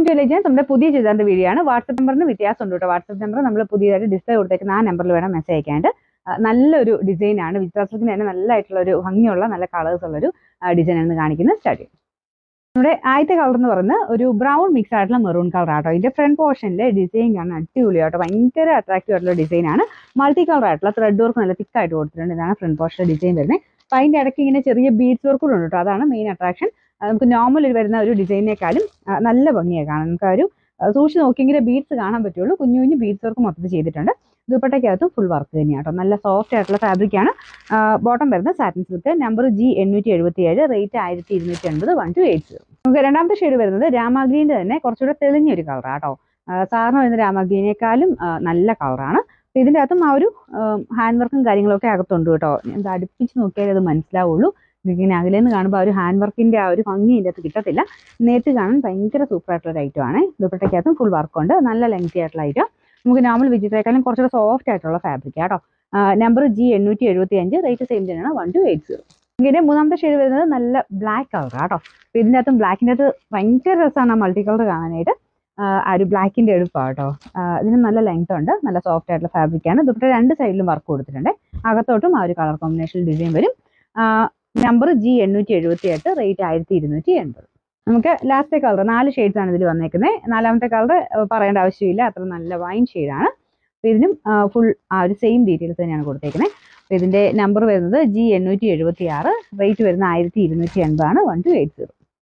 To legends നമ്മുടെ പുതിയ ചുരിദാറിന്റെ video ആണ്. വാട്സ്ആപ്പ് നമ്പറിന് വ്യത്യാസം ഉണ്ട് കേട്ടോ. വാട്സ്ആപ്പ് നമ്പർ നമ്മൾ പുതിയതായിട്ട് ഡിസ്പ്ലേ കൊടുത്തേക്കുന്ന ആ നമ്പറിൽ വേണം മെസ്സേജ് അയക്കാനായിട്ട്. നല്ലൊരു ഡിസൈനാണ്. വിശ്വാസത്തിന് തന്നെ നല്ലതായിട്ടുള്ള ഒരു ഭംഗിയുള്ള നല്ല കളേഴ്സ് ഉള്ളൊരു ഡിസൈൻ ആണ് കാണിക്കുന്നത്. സ്റ്റാർട്ട് ചെയ്യും. നമ്മുടെ ആദ്യത്തെ കളർ എന്ന് പറയുന്നത് ഒരു ബ്രൗൺ മിക്സ് ആയിട്ടുള്ള മെറൂൺ കളർ ആട്ടോ. ഇതിന്റെ ഫ്രണ്ട് പോർഷനിലെ ഡിസൈൻ കാണാൻ അടിപൊളിയാട്ടോ. ഭയങ്കര അട്രാക്റ്റീവ് ആയിട്ടുള്ള ഡിസൈനാണ്. മൾട്ടി കളർ ആയിട്ടുള്ള ത്രെഡ് വർക്ക് നല്ല തിക്കായിട്ട് കൊടുത്തിട്ടുണ്ട്. ഇതാണ് ഫ്രണ്ട് പോർഷനിലെ ഡിസൈൻ വരുന്നത്. അപ്പം അതിൻ്റെ ഇടയ്ക്ക് ഇങ്ങനെ ചെറിയ ബീഡ്സ് വർക്ക് കൂടെ ഉണ്ട് കേട്ടോ. അതാണ് മെയിൻ അട്രാക്ഷൻ. നമുക്ക് നോർമൽ വരുന്ന ഒരു ഡിസൈനേക്കാളും നല്ല ഭംഗിയാണ് കാണാൻ. നമുക്ക് ഒരു സൂക്ഷിച്ച് നോക്കിയെങ്കിലേ ബീഡ്സ് കാണാൻ പറ്റുള്ളൂ. കുഞ്ഞു കുഞ്ഞു ബീഡ്സ് വർക്ക് മൊത്തത്തിൽ ചെയ്തിട്ടുണ്ട്. ദുപ്പട്ടയ്ക്കകത്തും ഫുൾ വർക്ക് തന്നെയാണ് കേട്ടോ. നല്ല സോഫ്റ്റ് ആയിട്ടുള്ള ഫാബ്രിക്കാണ്. ബോട്ടം വരുന്നത് satin silk. Number G877, rate 1280, 1280. നമുക്ക് രണ്ടാമത്തെ ഷെയ്ഡ് വരുന്നത് രാമാഗ്രീൻ്റെ തന്നെ കുറച്ചുകൂടെ തെളിഞ്ഞൊരു കളറാണ് കേട്ടോ. സാറിന് വരുന്ന രാമാഗ്രീനേക്കാളും നല്ല കളറാണ്. അപ്പോൾ ഇതിൻ്റെ അകത്തും ആ ഒരു ഹാൻഡ് വർക്കും കാര്യങ്ങളൊക്കെ അകത്തുണ്ട് കേട്ടോ. എന്താ അടുപ്പിച്ച് നോക്കിയാലേ അത് മനസ്സിലാവുള്ളൂ. ഇങ്ങനെ അകലേന്ന് കാണുമ്പോൾ ആ ഒരു ഹാൻഡ് വർക്കിൻ്റെ ആ ഒരു ഭംഗി ഇതിൻ്റെ അകത്ത് കിട്ടത്തില്ല. നേരിട്ട് കാണാൻ ഭയങ്കര സൂപ്പർ ആയിട്ടുള്ള ഐറ്റം ആണ്. ദുപ്പട്ടയ്ക്കകത്തും ഫുൾ വർക്കുണ്ട്. നല്ല ലെങ്തി ആയിട്ടുള്ള ഐറ്റം. നമുക്ക് നോർമൽ വിജിറ്റേക്കാളും കുറച്ചുകൂടെ സോഫ്റ്റ് ആയിട്ടുള്ള ഫാബ്രിക് കേട്ടോ. നമ്പർ G875, റേറ്റ് സെയിം തന്നെയാണ് 1280. ഇങ്ങനെ മൂന്നാമത്തെ ഷെയ്ഡ് വരുന്നത് നല്ല ബ്ലാക്ക് കളറാണ് കേട്ടോ. അപ്പോൾ ഇതിൻ്റെ അകത്തും ബ്ലാക്കിൻ്റെ അകത്ത് ഭയങ്കര രസമാണ് ആ മൾട്ടി കളർ കാണാനായിട്ട്. ആ ഒരു ബ്ലാക്കിൻ്റെ എടുപ്പാണ് കേട്ടോ. ഇതിന് നല്ല ലെങ്ത് ഉണ്ട്. നല്ല സോഫ്റ്റ് ആയിട്ടുള്ള ഫാബ്രിക്കാണ്. ദുപ്പട്ട രണ്ട് സൈഡിലും വർക്ക് കൊടുത്തിട്ടുണ്ട്. അകത്തോട്ടും ആ ഒരു കളർ കോമ്പിനേഷൻ ഡിസൈൻ വരും. Number G878, rate 1280. നമുക്ക് ലാസ്റ്റ് കളർ 4 ഷെയ്ഡ്സ് ആണ് ഇതിൽ വന്നേക്കുന്നത്. നാലാമത്തെ കളർ പറയേണ്ട ആവശ്യമില്ല, അത്ര നല്ല വൈൻ ഷെയ്ഡാണ്. അപ്പോൾ ഇതിനും ഫുൾ ആ ഒരു സെയിം ഡീറ്റെയിൽസ് തന്നെയാണ് കൊടുത്തേക്കുന്നത്. അപ്പോൾ ഇതിൻ്റെ നമ്പർ വരുന്നത് G876, റേറ്റ് വരുന്നത് 1280 ആണ്, 1280.